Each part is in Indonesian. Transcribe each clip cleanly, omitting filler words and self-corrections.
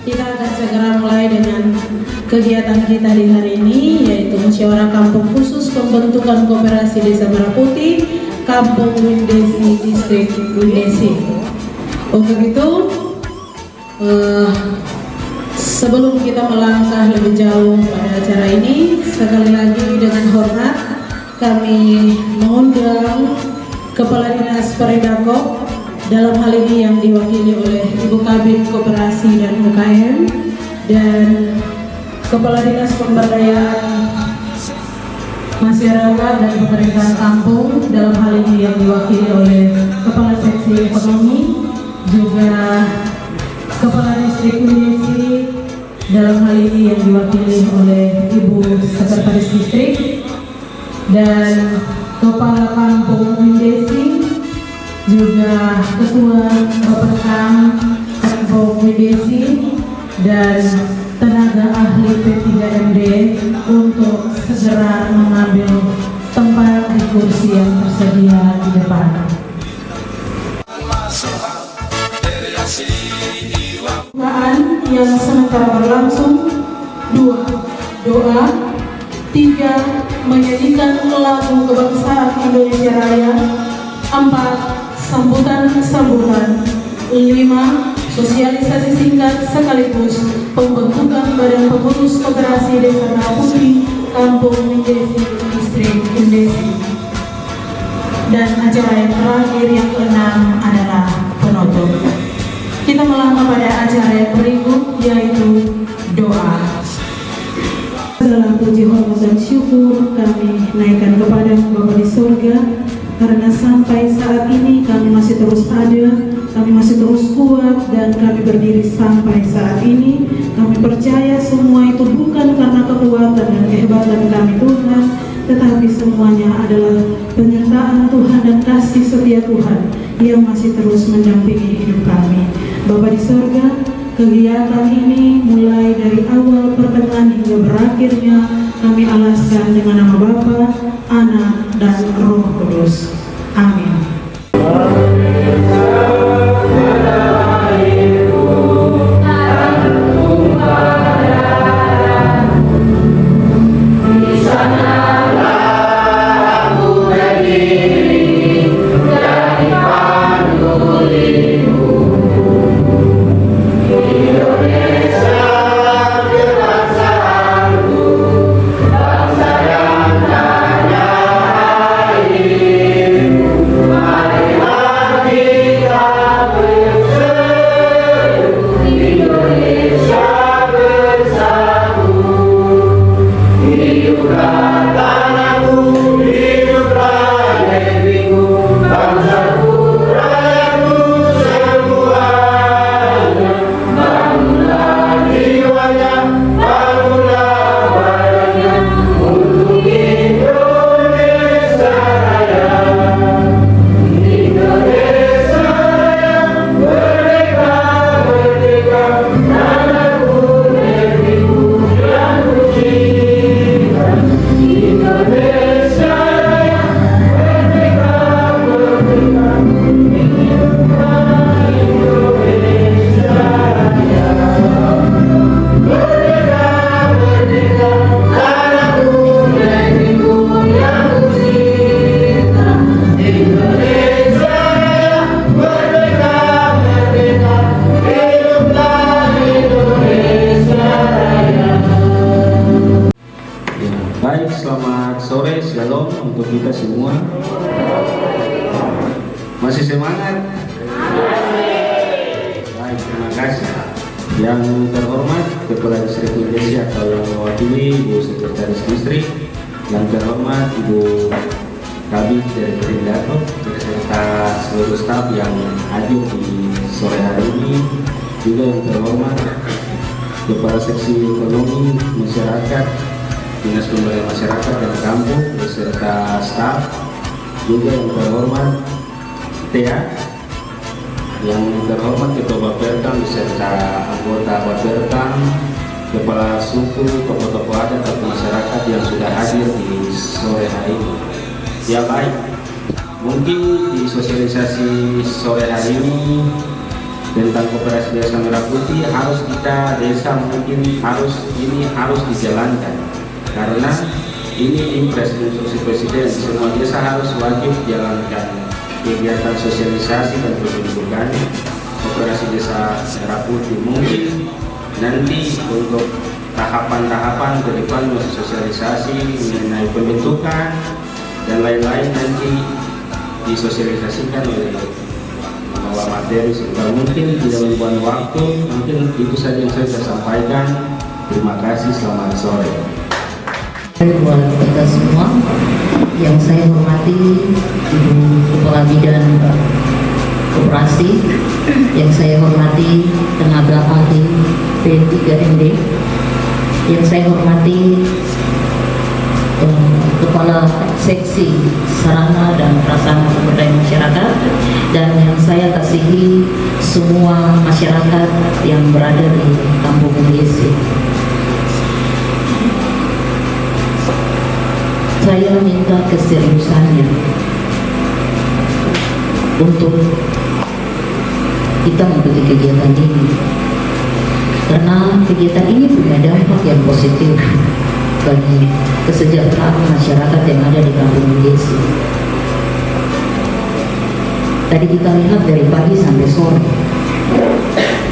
Kita akan segera mulai dengan kegiatan kita di hari ini, yaitu musyawarah kampung khusus pembentukan koperasi Desa Merah Putih, Kampung Windesi, Distrik Windesi. Untuk itu, sebelum kita melangkah lebih jauh pada acara ini, sekali lagi dengan hormat kami mengundang Kepala Dinas Perindakop, dalam hal ini yang diwakili oleh Ibu Kabid Koperasi dan UKM, dan Kepala Dinas Pemberdayaan Masyarakat dan Pemerintahan Kampung, dalam hal ini yang diwakili oleh Kepala Seksi Ekonomi, juga Kepala Distrik Windesi, dalam hal ini yang diwakili oleh Ibu Sekretaris Distrik, dan Kepala Kampung Windesi, juga Ketua Bapakam Kampung Windesi, dan tenaga ahli P3MD untuk segera mengambil tempat di kursi yang tersedia di depan. Pembukaan yang sementara berlangsung. 2. Doa. 3. Menyanyikan lagu kebangsaan Indonesia Raya. 4. Sambutan. 5. Sosialisasi singkat sekaligus pembentukan Badan Pengurus Koperasi Desa Merah Putih, Kampung Windesi, Distrik Windesi. Dan acara yang terakhir yang keenam adalah penutup. Kita melangkah pada acara yang berikut, yaitu doa. Segala puji, hormat dan syukur kami naikkan kepada Bapa di surga, karena sampai saat ini kami masih terus ada, kami masih terus kuat, dan kami berdiri sampai saat ini. Kami percaya semua itu bukan karena kekuatan dan kehebatan kami Tuhan, tetapi semuanya adalah penyertaan Tuhan dan kasih setia Tuhan yang masih terus mendampingi hidup kami. Bapa di surga, kegiatan ini mulai dari awal, pertengahan hingga berakhirnya kami alaskan dengan nama Bapa, Anak, dan Roh Kudus. Amin. Selamat sore, shalom untuk kita semua. Masih semangat? Baik, terima kasih. Yang terhormat Kepala Distrik Windesi atau yang mewakili Ibu Sekretaris Distrik, yang terhormat Ibu Kabid dari Perindakop beserta seluruh staf yang hadir di sore hari ini, juga yang terhormat Kepala Seksi Ekonomi Masyarakat, Dinas Pemberdayaan Masyarakat dan Kampung beserta staf, juga yang terhormat TEA, yang terhormat Ketua Bapelkam beserta anggota Bapelkam, kepala suku, tokoh-tokoh adat atau masyarakat yang sudah hadir di sore hari ini. Ya baik, mungkin di sosialisasi sore hari ini tentang koperasi desa Merah Putih harus kita desa mungkin harus dijalankan, karena ini impres instruksi presiden, semua desa harus wajib jalankan kegiatan sosialisasi dan pembentukan koperasi desa Merah Putih. Mungkin nanti untuk tahapan-tahapan ke depan masih sosialisasi mengenai pembentukan dan lain-lain nanti disosialisasikan oleh membawa materi, sehingga mungkin tidak membuang waktu. Mungkin itu saja yang saya sampaikan. Terima kasih, selamat sore. Buat kita semua yang saya hormati Ibu Kepala Bidang Koperasi, yang saya hormati tenaga ahli P3MD, yang saya hormati Kepala Seksi Sarana dan Prasarana Pemberdayaan Masyarakat, dan yang saya kasihi semua masyarakat yang berada di Kampung Gesi. Saya minta keseriusannya untuk kita mengikuti kegiatan ini, karena kegiatan ini punya dampak yang positif bagi kesejahteraan masyarakat yang ada di Kampung Gesi. Tadi kita lihat dari pagi sampai sore.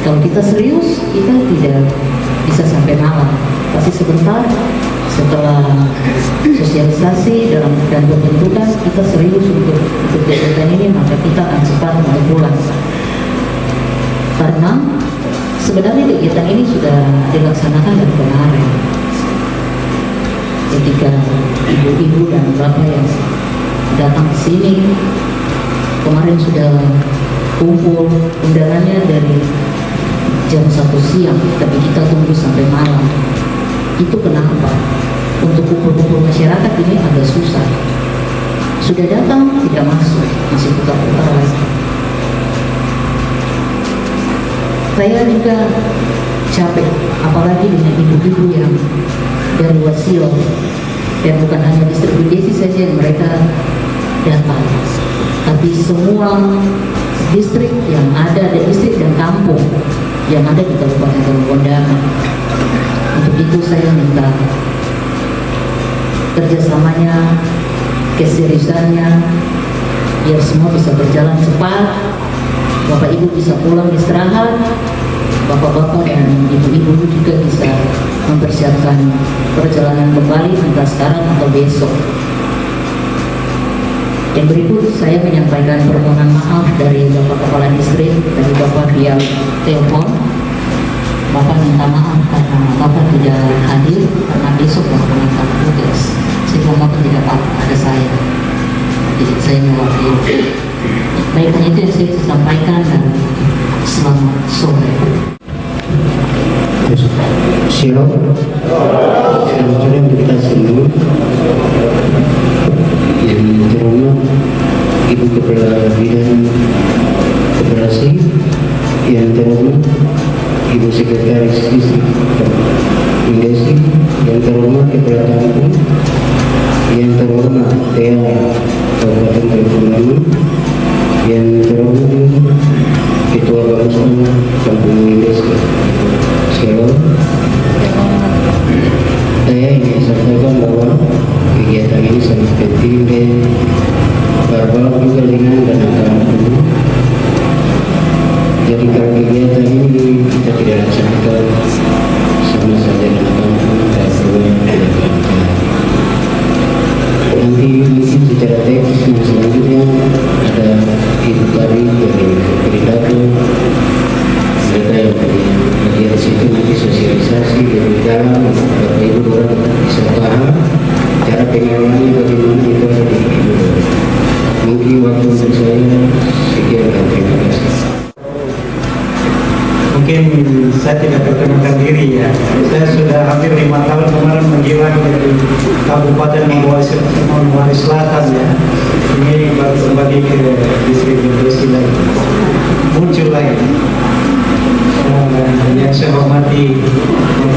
Kalau kita serius, kita tidak bisa sampai malam. Pasti sebentar setelah sosialisasi dan pembentukan, kita serius untuk kegiatan ini, maka kita akan cepat mau pulang. Karena sebenarnya kegiatan ini sudah dilaksanakan dari kemarin, ketika ibu-ibu dan bapak yang datang ke sini kemarin sudah kumpul. Undangannya dari jam 1 siang, tapi kita tunggu sampai malam. Itu kenapa? Untuk kumpul-kumpul masyarakat ini agak susah. Sudah datang tidak masuk, masih putar-putar lagi. Saya juga capek, apalagi dengan ibu-ibu yang dari Wasilo, dan bukan hanya distribusi saja yang mereka datang, tapi semua distrik yang ada, distrik dan kampung yang ada di Kabupaten Tarumandan. Untuk itu saya minta kerjasamanya, keseriusannya, biar semua bisa berjalan cepat, bapak ibu bisa pulang istirahat, bapak-bapak dan ibu-ibu juga bisa mempersiapkan perjalanan kembali entah sekarang atau besok. Yang berikut saya menyampaikan permohonan maaf dari Bapak Kepala Distrik, dari Bapak via telepon. Bapak minta maaf karena Bapak tidak hadir karena besok Bapak akan tugas, sehingga Bapak tidak ada saya. Jadi saya mewakili. Baik, hanya itu yang saya sampaikan, dan selamat sore. Shalom. Shalom untuk kita semua. Yang terhormat Ibu Kepala Bidang Koperasi, yang terhormat Ibu Sekretaris Distrik Gesi, yang terhormat Kepala Kampung, yang terhormat TA Kabupaten Tarumandan, yang terhormat Ketua Bangsa Kampung Gesi. Shalom. Saya ingin sampaikan bahwa kegiatan ini sangat penting dan berbau juga dengan dana kampung. Jadi kalau kegiatan ini kita tidak laksanakan, sama saja dana kampung dan berbanyak. Nanti mungkin secara teknis selanjutnya ada Ibu Kari dari Perilaku, mereka yang bagian situ nanti sosialisasi lebih dalam, Bapak Ibu orang bisa paham cara pengelolaan bagaimana itu ada di Ibu. Mungkin waktu untuk saya sekian, dan terima kasih. Mungkin saya tidak perkenalkan diri ya. Saya sudah hampir 5 tahun kemarin menghilang dari Kabupaten Manokwari Selatan ya. Ini baru kembali ke distrik Gesi lagi. Muncul lagi. Yang saya hormati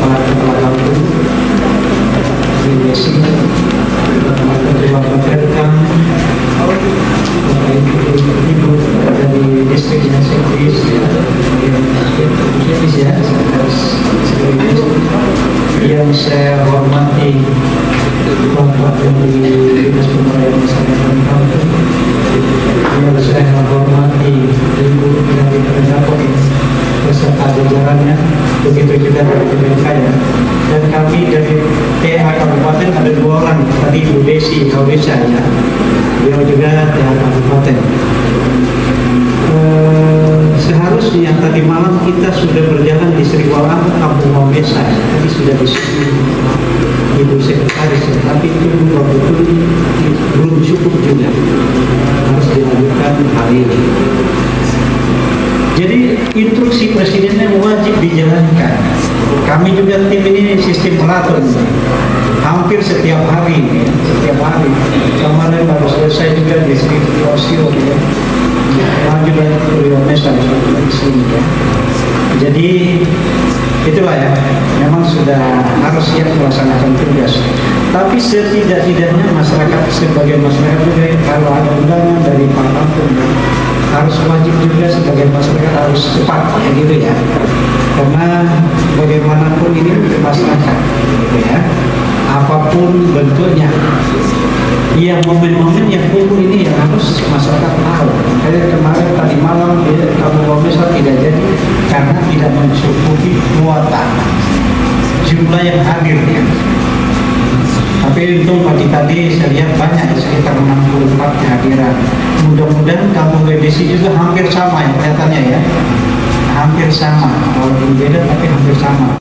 Bapak Kepala Kampung Gesi, Bapak Ketua Bapelkam, Bapak Ibu dari distrik yang saya Bapak yang di Dinas Pemberdayaan Masyarakat dan Kampung, yang saya menghormati Ibu dari Pendapur beserta jajarannya, begitu juga dari PMK ya. Dan kami dari TA Kabupaten ada 2 orang, tadi Ibu Desi Kawesa ya, beliau juga TA Kabupaten. Seharusnya tadi malam kita sudah berjalan di Sri Walang Kampung Wamesa, tadi sudah disebut Ibu Sekretaris, tapi itu belum cukup juga, harus dilanjutkan hari ini. Jadi instruksi presidennya wajib dijalankan. Kami juga tim ini sistem pelatun, hampir setiap hari. Kemarin baru selesai juga di Sri Osio ya. Maju dari Wamesa di sini ya. Jadi itulah ya, memang sudah harus siap melaksanakan tugas. Tapi setidak-tidaknya masyarakat sebagai masyarakat juga kalau ada undangan dari Pak Kampung ya, harus wajib juga sebagai masyarakat harus cepat ya gitu ya. Karena bagaimanapun ini masyarakat gitu ya. Apapun bentuknya. Iya, momen-momen yang kumpul ini yang harus masyarakat tahu. Kayak kemarin tadi malam di Kampung Wamesa tidak jadi karena tidak mencukupi kuota jumlah yang hadir ya. Tapi untung pagi tadi saya lihat banyak, sekitar 64 kehadiran. Mudah-mudahan Kampung Desi juga hampir sama ya kelihatannya ya. Hampir sama, walaupun beda tapi hampir sama.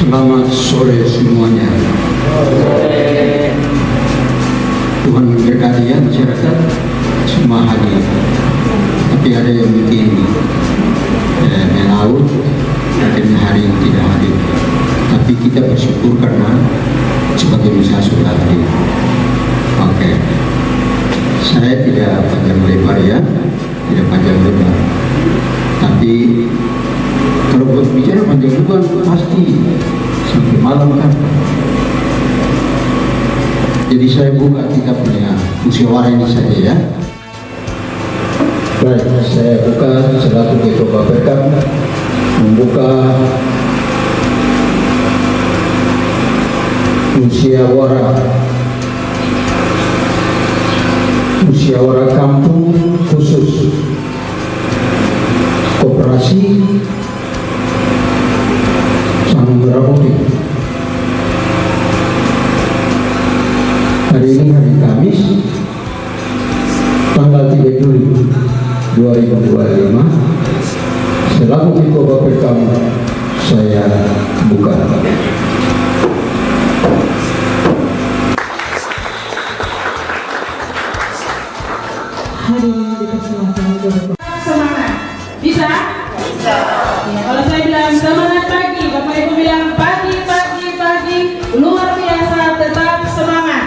Selamat sore semuanya. Tuhan memberkati ya masyarakat semua hadir. Tapi ada yang mungkin melaut, akhirnya hari ini tidak hadir. Tapi kita bersyukur karena sebagai masyarakat sudah hadir. Oke. Saya tidak panjang lebar ya, tidak panjang lebar. Tapi kalau buat bicara panjang lebar pasti sampai malam kan. Jadi saya buka kita punya musyawarah ini saja ya. Baik, saya buka selaku Ketua Bapekam membuka musyawarah kampung khusus koperasi Sanggeraudi. Hari ini hari Kamis tanggal 3 Juli 2025. Selaku Ketua Bapekam saya buka. Semangat, bisa? Bisa. Ya, kalau saya bilang semangat pagi, Bapak Ibu bilang pagi, luar biasa, tetap semangat.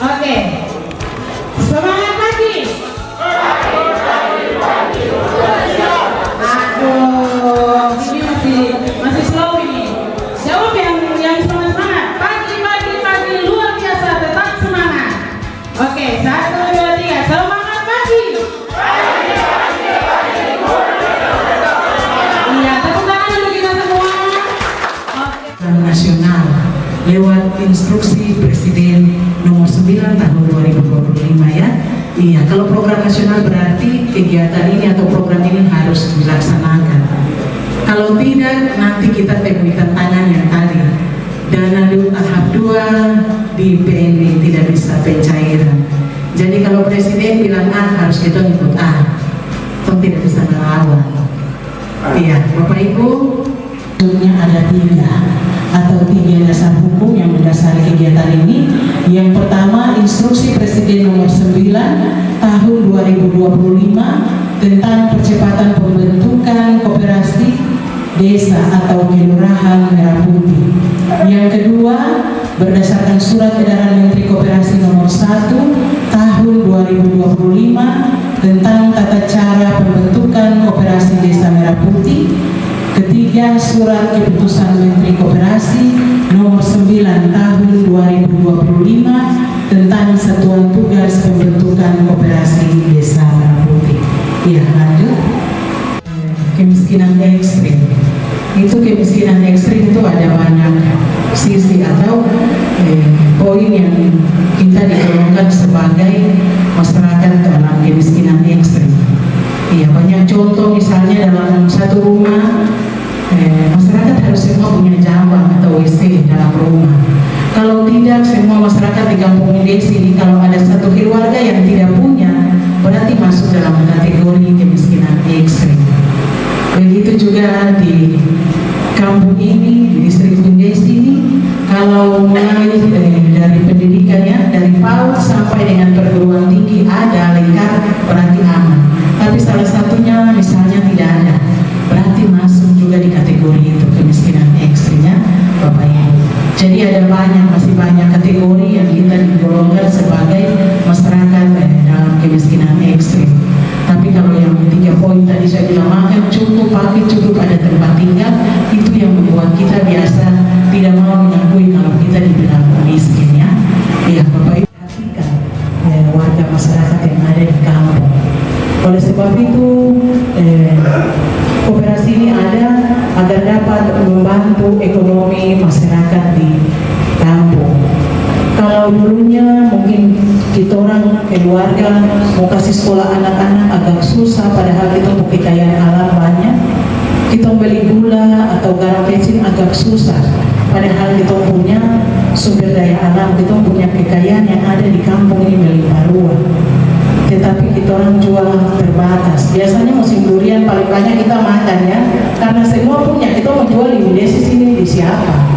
Oke, semangat pagi. Aduh, ini masih slow ini. Jawab yang semangat. Pagi, luar biasa, tetap semangat. Oke, 1, 2, 3, semangat pagi. Iya, tepuk tangan dulu kita semua. Oke. Nasional lewat instruksi Presiden nomor 9 tahun 2025 ya. Iya, kalau program nasional berarti kegiatan ini atau program ini harus dilaksanakan. Kalau tidak, nanti kita temui tantangan yang tadi. Dana tahap 2 di PNB tidak bisa pencairan. Jadi kalau Presiden bilang A, harus kita ikut A. Kita tidak bisa melawan. Iya, Bapak Ibu, ada 3 dasar hukum yang mendasari kegiatan ini. Yang pertama, instruksi Presiden nomor 9 tahun 2025 tentang percepatan pembentukan koperasi desa atau kelurahan Merah Putih. Yang kedua, berdasarkan surat edaran Menteri Koperasi nomor 1 tahun 2025 tentang tata cara pembentukan koperasi desa Merah Putih. Ketiga, surat keputusan Menteri Koperasi nomor 9 tahun 2025 tentang satuan tugas pembentukan koperasi desa Merah Putih. Ya, lanjut. Kemiskinan ekstrim. Itu kemiskinan ekstrim itu ada banyak sisi atau poin yang kita digolongkan sebagai masyarakat dalam kemiskinan ekstrim. Iya, banyak contoh, misalnya dalam satu rumah masyarakat harus semua punya jambang atau WC dalam rumah. Kalau tidak, semua masyarakat di kampung desa ini kalau ada satu keluarga yang tidak punya, berarti masuk dalam kategori kemiskinan ekstrim. Begitu juga di kampung ini, di distrik Tundesi ini, kalau mulai dari pendidikannya, dari PAUD sampai dengan perguruan tinggi ada lengkap, berarti aman. Tapi salah satunya misalnya tidak ada, berarti masuk juga di kategori itu kemiskinan ekstrimnya, Bapak Ibu. Jadi ada masih banyak kategori yang kita digolongkan sebagai masyarakat dalam kemiskinan ekstrim. Tapi kalau yang 3 poin tadi saya bilang, makan cukup, pakai cukup, ada tempat tinggal, itu yang membuat kita biasa tidak mau mengakui kalau kita dibilang miskin, ya. Ya, Bapak Ibu, perhatikan warga masyarakat yang ada di kampung. Oleh sebab itu, koperasi ini ada agar dapat membantu ekonomi masyarakat di kampung. Kalau dulunya mungkin kita orang keluarga mau kasih sekolah anak-anak agak susah, padahal kita punya kekayaan alam banyak. Kita beli gula atau garam bensin agak susah, padahal kita punya sumber daya alam, kita punya kekayaan yang ada di kampung ini melimpah ruah. Tetapi kita orang jual terbatas. Biasanya musim durian paling banyak kita makan, ya, karena semua punya. Kita mau jual di desa sini di siapa?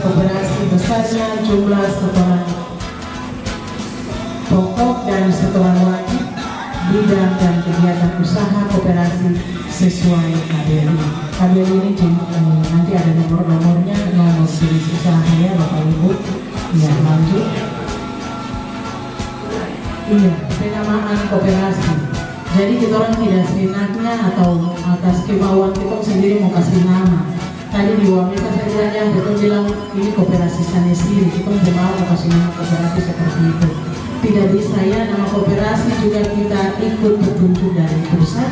Koperasi besarnya jumlah setoran pokok dan setoran wajib, bidang dan kegiatan usaha koperasi sesuai KBLI. KBLI ini nanti ada nomor-nomornya, nomor jenis usahanya, Bapak Ibu. Ya, lanjut. Iya, penamaan koperasi. Jadi kita orang tidak seenaknya atau atas kemauan kita sendiri mau kasih nama. Tadi di Wamena saja betul bilang ini koperasi Sanesiri, kita mau kasih nama koperasi seperti itu. Tidak bisa, ya, nama koperasi juga kita ikut petunjuk dari pusat,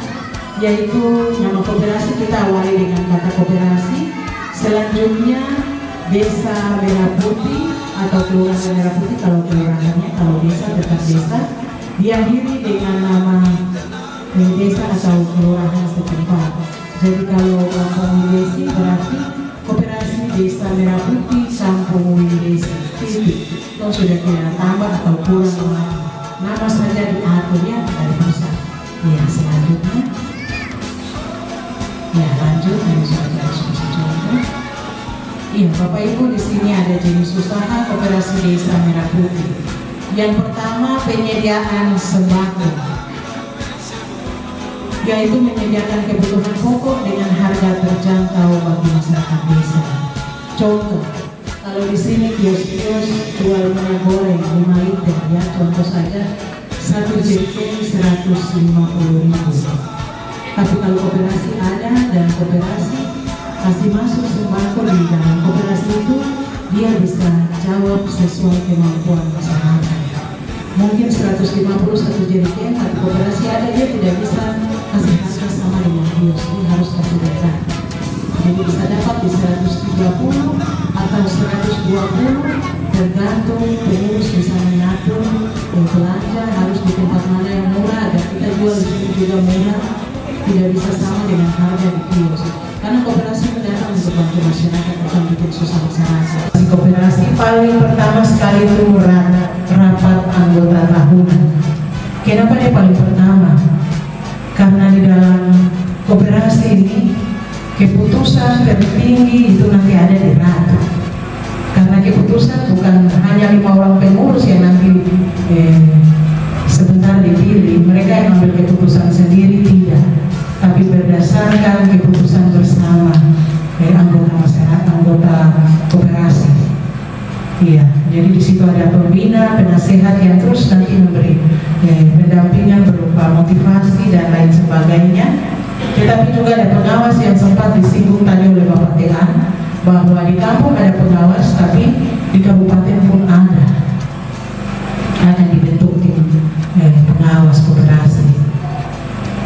yaitu nama koperasi kita awali dengan kata koperasi. Selanjutnya Desa Merah Putih atau Kelurahan Merah Putih kalau kelurahannya, kalau desa tetap desa, diakhiri dengan nama desa atau kelurahan setempat. Jadi kalau kampung Windesi berarti koperasi Desa Merah Putih Kampung Windesi. Itu sudah tidak tambah atau kurang lagi. Nama saja diaturnya dari pusat. Ya, selanjutnya. Ya, lanjut yang sudah kita diskusi contoh. Iya, Bapak Ibu, di sini ada jenis usaha koperasi desa Merah Putih. Yang pertama, penyediaan sembako, yaitu menyediakan kebutuhan pokok dengan harga terjangkau bagi masyarakat desa. Contoh, kalau di sini kios-kios jual minyak goreng 5 liter, ya contoh saja 1 jerigen 150.000. Tapi kalau koperasi ada dan koperasi kasih masuk sembako di dalam koperasi itu, dia bisa jawab sesuai kemampuan masyarakat. Mungkin 150 jerigen, tapi koperasi ada, dia tidak bisa kasih harga sama dengan kios, dia harus kasih beda. Jadi bisa dapat di 130 atau 120, tergantung pengurus bisa mengatur belanja harus di tempat mana yang murah, dan kita jual di sini juga murah, tidak bisa sama dengan harga di kios. Karena koperasi datang untuk bantu masyarakat, bukan bikin susah masyarakat. Koperasi paling pertama sekali itu rapat anggota tahunan. Kenapa dia paling pertama? Karena di dalam koperasi ini keputusan tertinggi itu nanti ada di rapat. Karena keputusan bukan hanya 5 orang pengurus yang nanti sebentar dipilih, mereka yang ambil keputusan sendiri, tidak, tapi berdasarkan keputusan bersama anggota masyarakat, anggota koperasi. Iya, jadi di situ ada pembina, penasehat yang terus nanti memberi pendampingan berupa motivasi dan lain sebagainya. Tetapi juga ada pengawas yang sempat disinggung tadi oleh Bapak Tean, bahwa di kampung ada pengawas, tapi di kabupaten pun ada dibentuk tim pengawas koperasi.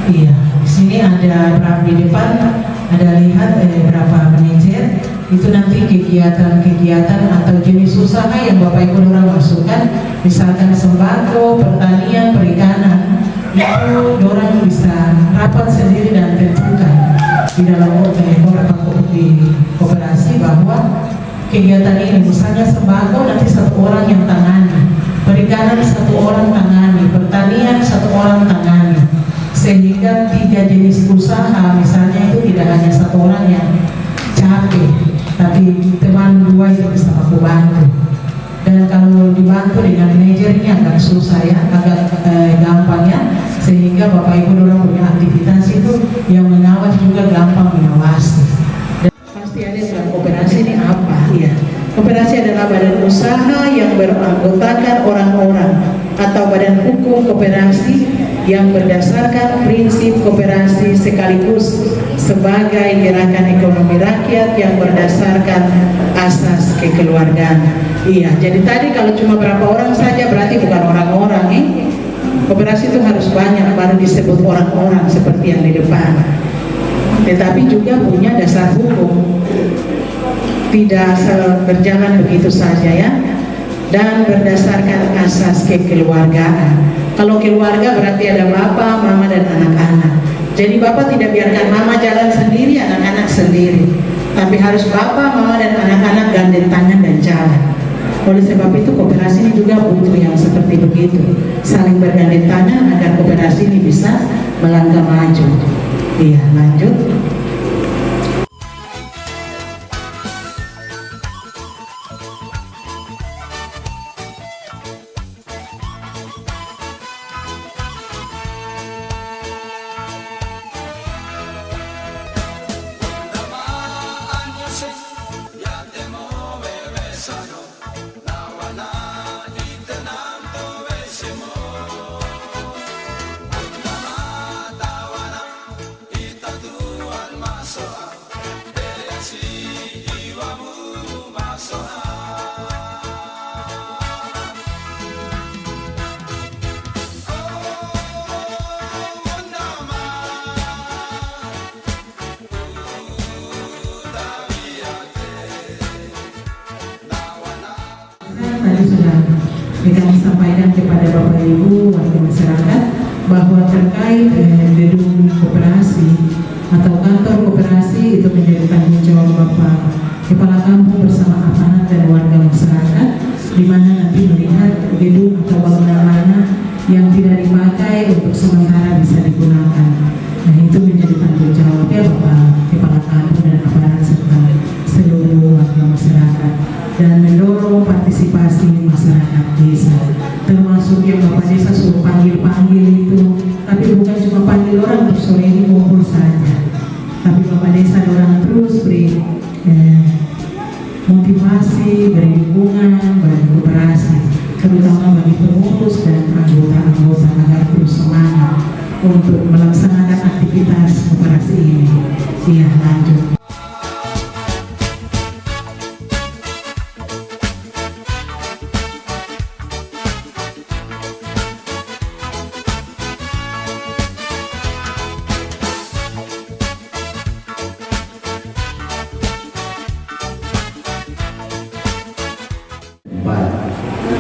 Iya, di sini ada di depan ada lihat berapa manajer, itu nanti kegiatan-kegiatan atau jenis usaha yang Bapak Ibu orang masukkan, misalkan sembako, pertanian, perikanan, itu orang bisa rapat sendiri dan tentukan di dalam rapat di koperasi bahwa kegiatan ini, misalnya sembako nanti 1 orang yang tangani, perikanan 1 orang tangani, pertanian 1 orang tangani, sehingga 3 jenis usaha misalnya itu tidak hanya 1 orang yang capek, tapi teman 2 itu bisa aku bantu. Dan kalau dibantu dengan manajer ini agak susah ya, agak gampang ya, sehingga Bapak Ibu orang punya aktivitas itu yang mengawas juga gampang mengawasi. Dan pasti ada dalam koperasi ini apa? Ya, koperasi adalah badan usaha yang beranggotakan orang-orang atau badan hukum koperasi yang berdasarkan prinsip koperasi sekaligus sebagai gerakan ekonomi rakyat yang berdasarkan asas kekeluargaan. Iya, jadi tadi kalau cuma berapa orang saja berarti bukan orang-orang Koperasi itu harus banyak baru disebut orang-orang seperti yang di depan. Tetapi juga punya dasar hukum, tidak berjalan begitu saja ya. Dan berdasarkan asas kekeluargaan. Kalau keluarga berarti ada bapak, mama dan anak-anak. Jadi bapak tidak biarkan mama jalan sendiri, anak-anak sendiri, tapi harus bapak, mama dan anak-anak gandeng tangan dan jalan. Oleh sebab itu koperasi ini juga butuh yang seperti begitu, saling bergandeng tangan agar koperasi ini bisa melangkah maju. Iya, lanjut. Tadi sudah kami sampaikan kepada Bapak Ibu warga masyarakat bahwa terkait gedung koperasi atau kantor koperasi itu menjadi tanggung jawab Bapak Kepala Kampung bersama aparat dan warga masyarakat, di mana nanti melihat gedung atau bangunan mana yang tidak dipakai untuk sementara bisa digunakan. Nah, itu menjadi tanggung jawabnya Bapak Kepala Kampung dan aparat serta seluruh warga masyarakat. partisipasi masyarakat desa, termasuk yang Bapak Desa suruh panggil-panggil itu, tapi bukan cuma panggil orang untuk sore ini kumpul saja, tapi Bapak Desa orang terus beri motivasi, beri dukungan, beri kooperasi, terutama bagi pengurus dan anggota-anggota agar terus semangat untuk melaksanakan aktivitas kooperasi ini. Iya, lanjut.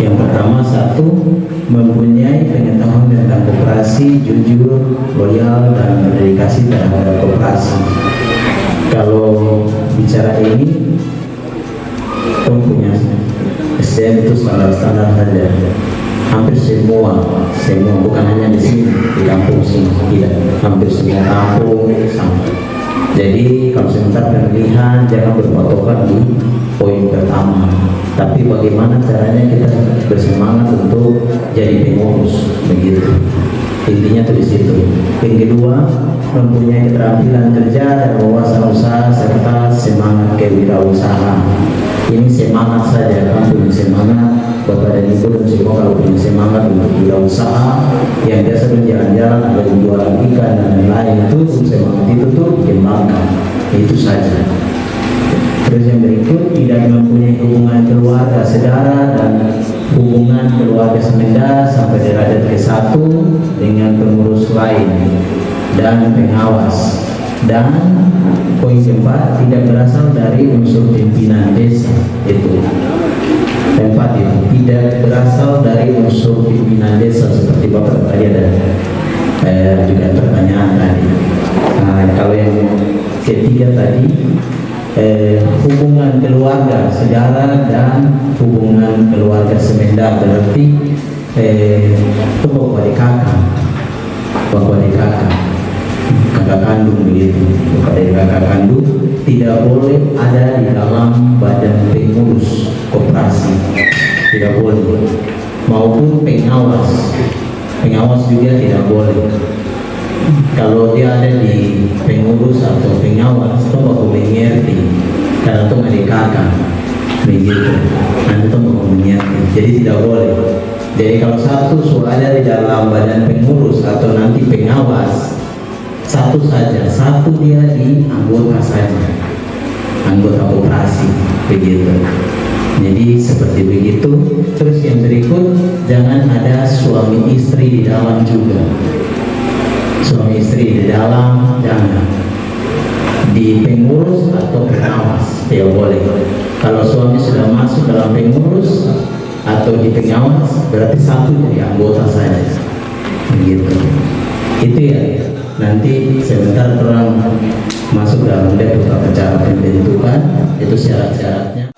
Yang pertama, satu, mempunyai pengetahuan tentang koperasi, jujur, loyal, dan berdedikasi terhadap koperasi. Kalau bicara ini, kita punya SDM itu standar-standar saja. Hampir semua, bukan hanya di sini, di kampung sini, tidak. Hampir semua kampung sama. Jadi kalau sebentar pemilihan jangan berpatokan di poin pertama, tapi bagaimana caranya kita bersemangat untuk jadi pengurus, begitu. Intinya tuh di situ. Yang kedua, mempunyai keterampilan kerja dan wawasan usaha serta semangat kewirausahaan. Ini semangat saja, kan punya semangat. Bapak dan Ibu dan semua kalau punya semangat untuk wirausaha, yang biasa berjalan-jalan ada jualan ikan dan lain-lain, itu semangat itu tuh dikembangkan. Itu saja. Terus yang berikut, tidak mempunyai hubungan keluarga saudara dan hubungan keluarga semenda sampai derajat ke-1 dengan pengurus lain dan pengawas. Dan poin keempat, tidak berasal dari unsur pimpinan desa. Itu tempat itu tidak berasal dari unsur pimpinan desa, seperti Bapak tadi ada juga pertanyaan tadi. Kalau yang ketiga tadi, hubungan keluarga saudara dan hubungan keluarga semenda, berarti itu bapak adik kakak kandung, begitu. Bapak adik kakak kandung tidak boleh ada di dalam badan pengurus koperasi, tidak boleh, maupun pengawas juga tidak boleh. Kalau dia ada di pengurus atau pengawas, itu bapak mengerti, karena itu adik kakak, begitu. Nanti itu bapak mengerti, jadi tidak boleh. Jadi kalau satu ada di dalam badan pengurus atau nanti pengawas, satu saja, satu dia di anggota saja, anggota koperasi, begitu. Jadi seperti begitu. Terus yang berikut, jangan ada suami istri di dalam juga. Suami istri di dalam jangan, di pengurus atau pengawas tidak boleh. Kalau suami sudah masuk dalam pengurus atau di pengawas, berarti satu jadi anggota saja, begitu. Itu ya, nanti sebentar orang masuk dalam depot tata cara pembentukan, itu syarat-syaratnya.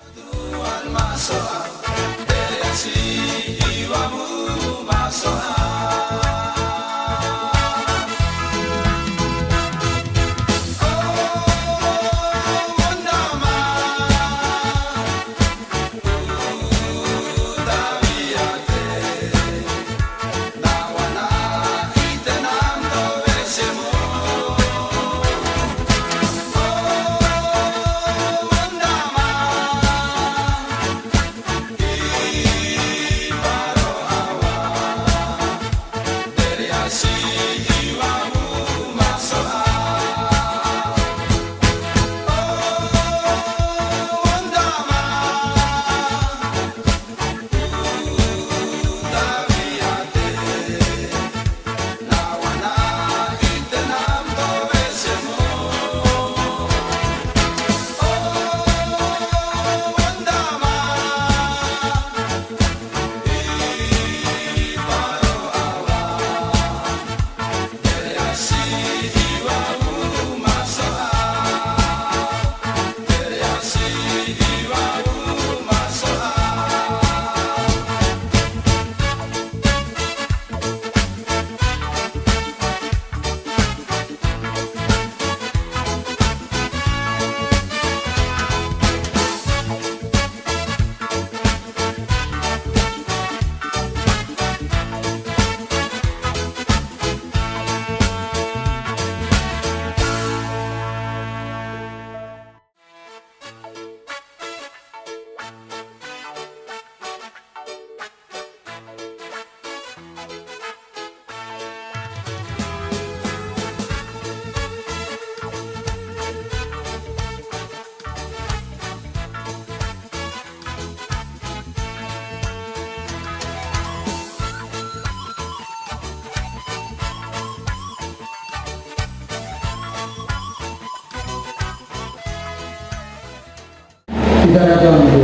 kita datang untuk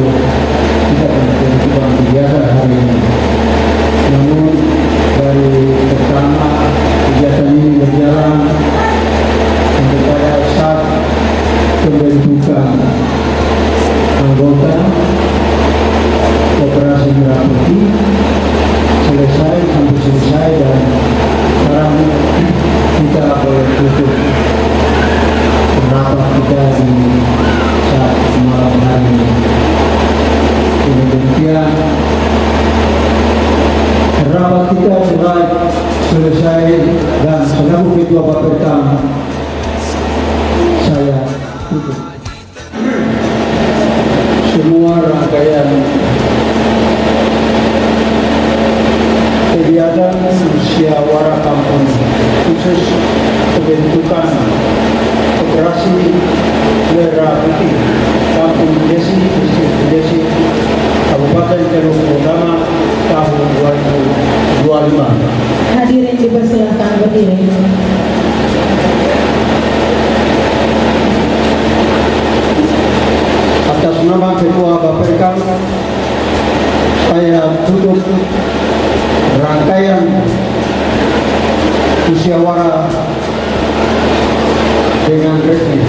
kita melakukan kegiatan hari ini. Namun dari pertama kegiatan ini berjalan sampai pada saat pembentukan anggota operasi Merah Putih selesai sampai selesai, dan sekarang kita boleh tutup rapat kita di saat malam hari ini. Dengan demikian rapat kita sudah selesai, dan selaku Ketua Bapeda saya tutup. Semua rangkaian kegiatan musyawarah kampung khusus pembentukan operasi Merah Putih Kampung Desi, Distrik Desi, Kabupaten Teluk Utama tahun 2025. Hadirin dipersilakan berdiri. Atas nama Ketua Bapeda, saya tutup rangkaian musyawarah dengan resmi.